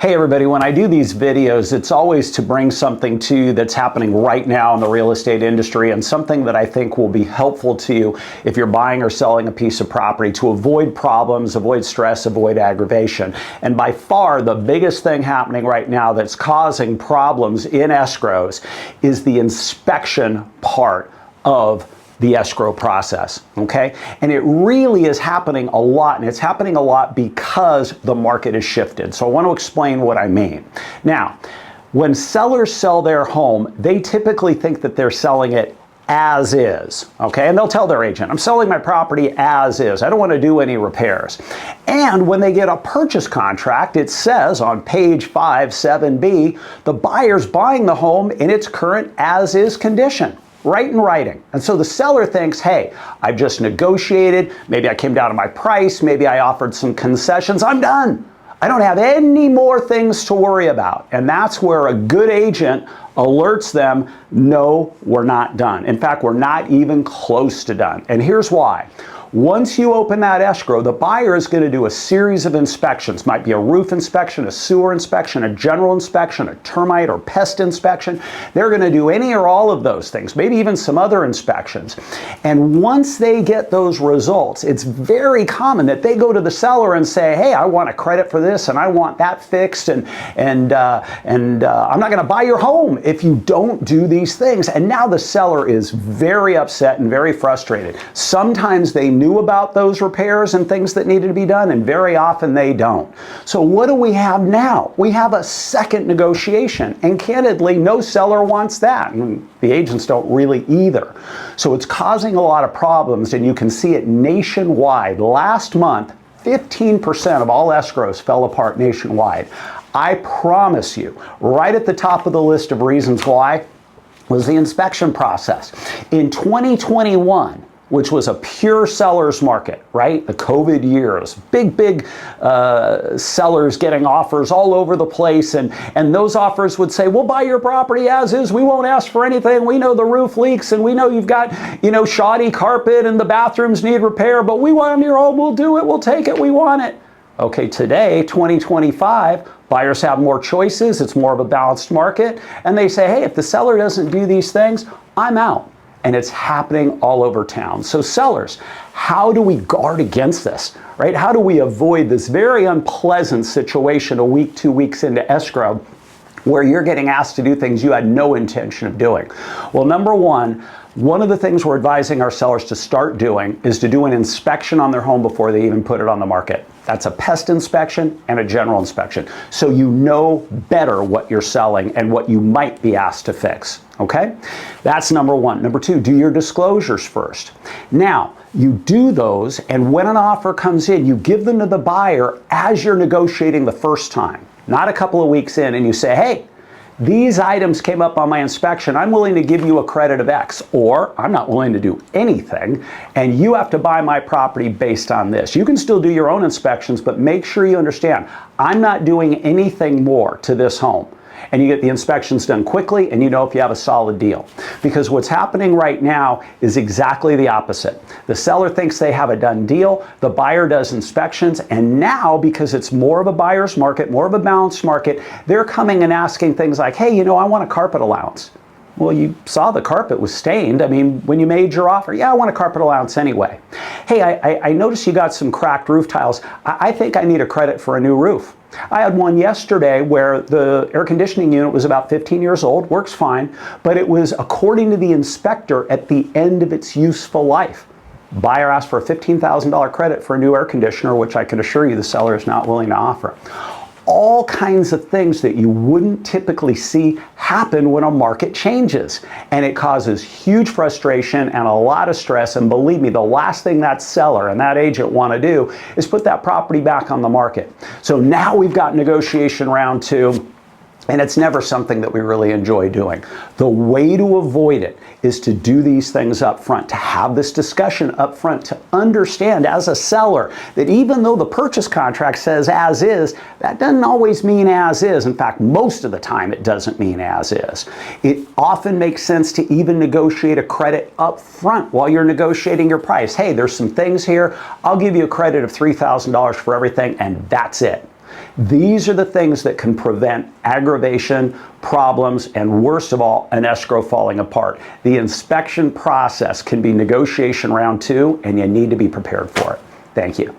Hey everybody, when I do these videos, it's always to bring something to you that's happening right now in the real estate industry and something that I think will be helpful to you if you're buying or selling a piece of property to avoid problems, avoid stress, avoid aggravation. And by far the biggest thing happening right now that's causing problems in escrows is the inspection part of the escrow process, okay? And it really is happening a lot, and it's happening a lot because the market has shifted. So I want to explain what I mean. Now, when sellers sell their home, they typically think that they're selling it as is, okay? And they'll tell their agent, I'm selling my property as is. I don't want to do any repairs. And when they get a purchase contract, it says on page 57B, the buyer's buying the home in its current as is condition. Right in writing. And so the seller thinks, hey, I've just negotiated, maybe I came down to my price, maybe I offered some concessions, I'm done. I don't have any more things to worry about. And that's where a good agent alerts them, no, we're not done. In fact, we're not even close to done. And here's why. Once you open that escrow, the buyer is going to do a series of inspections. Might be a roof inspection, a sewer inspection, a general inspection, a termite or pest inspection. They're going to do any or all of those things, maybe even some other inspections. And once they get those results, it's very common that they go to the seller and say, hey, I want a credit for this and I want that fixed and I'm not going to buy your home if you don't do these things. And now the seller is very upset and very frustrated. Sometimes they knew about those repairs and things that needed to be done, and very often they don't. So what do we have now? We have a second negotiation, and candidly, no seller wants that, and the agents don't really either. So it's causing a lot of problems, and you can see it nationwide. Last month, 15% of all escrows fell apart nationwide. I promise you, right at the top of the list of reasons why was the inspection process. In 2021, which was a pure seller's market, right? The COVID years, big sellers getting offers all over the place, and those offers would say, we'll buy your property as is, we won't ask for anything, we know the roof leaks, and we know you've got, shoddy carpet and the bathrooms need repair, but we want your home, we'll do it, we'll take it, we want it. Okay, today, 2025, buyers have more choices, it's more of a balanced market, and they say, hey, if the seller doesn't do these things, I'm out. And it's happening all over town. So sellers, how do we guard against this, right? How do we avoid this very unpleasant situation a week, 2 weeks into escrow where you're getting asked to do things you had no intention of doing? Well, number one of the things we're advising our sellers to start doing is to do an inspection on their home before they even put it on the market. That's a pest inspection and a general inspection. So you know better what you're selling and what you might be asked to fix, okay? That's number one. Number two, do your disclosures first. Now, you do those, and when an offer comes in, you give them to the buyer as you're negotiating the first time, not a couple of weeks in, and you say, hey, these items came up on my inspection. I'm willing to give you a credit of X, or I'm not willing to do anything, and you have to buy my property based on this. You can still do your own inspections, but make sure you understand, I'm not doing anything more to this home. And you get the inspections done quickly, and you know if you have a solid deal. Because what's happening right now is exactly the opposite. The seller thinks they have a done deal, the buyer does inspections, and now, because it's more of a buyer's market, more of a balanced market, they're coming and asking things like, hey, I want a carpet allowance. Well, you saw the carpet was stained. I mean, when you made your offer, yeah, I want a carpet allowance anyway. Hey, I noticed you got some cracked roof tiles. I think I need a credit for a new roof. I had one yesterday where the air conditioning unit was about 15 years old, works fine, but it was, according to the inspector, at the end of its useful life. Buyer asked for a $15,000 credit for a new air conditioner, which I can assure you the seller is not willing to offer. All kinds of things that you wouldn't typically see happen when a market changes. And it causes huge frustration and a lot of stress. And believe me, the last thing that seller and that agent want to do is put that property back on the market. So now we've got negotiation round two. And it's never something that we really enjoy doing. The way to avoid it is to do these things up front, to have this discussion up front, to understand as a seller that even though the purchase contract says as is, that doesn't always mean as is. In fact, most of the time it doesn't mean as is. It often makes sense to even negotiate a credit up front while you're negotiating your price. Hey, there's some things here. I'll give you a credit of $3,000 for everything, and that's it. These are the things that can prevent aggravation, problems, and worst of all, an escrow falling apart. The inspection process can be negotiation round 2, and you need to be prepared for it. Thank you.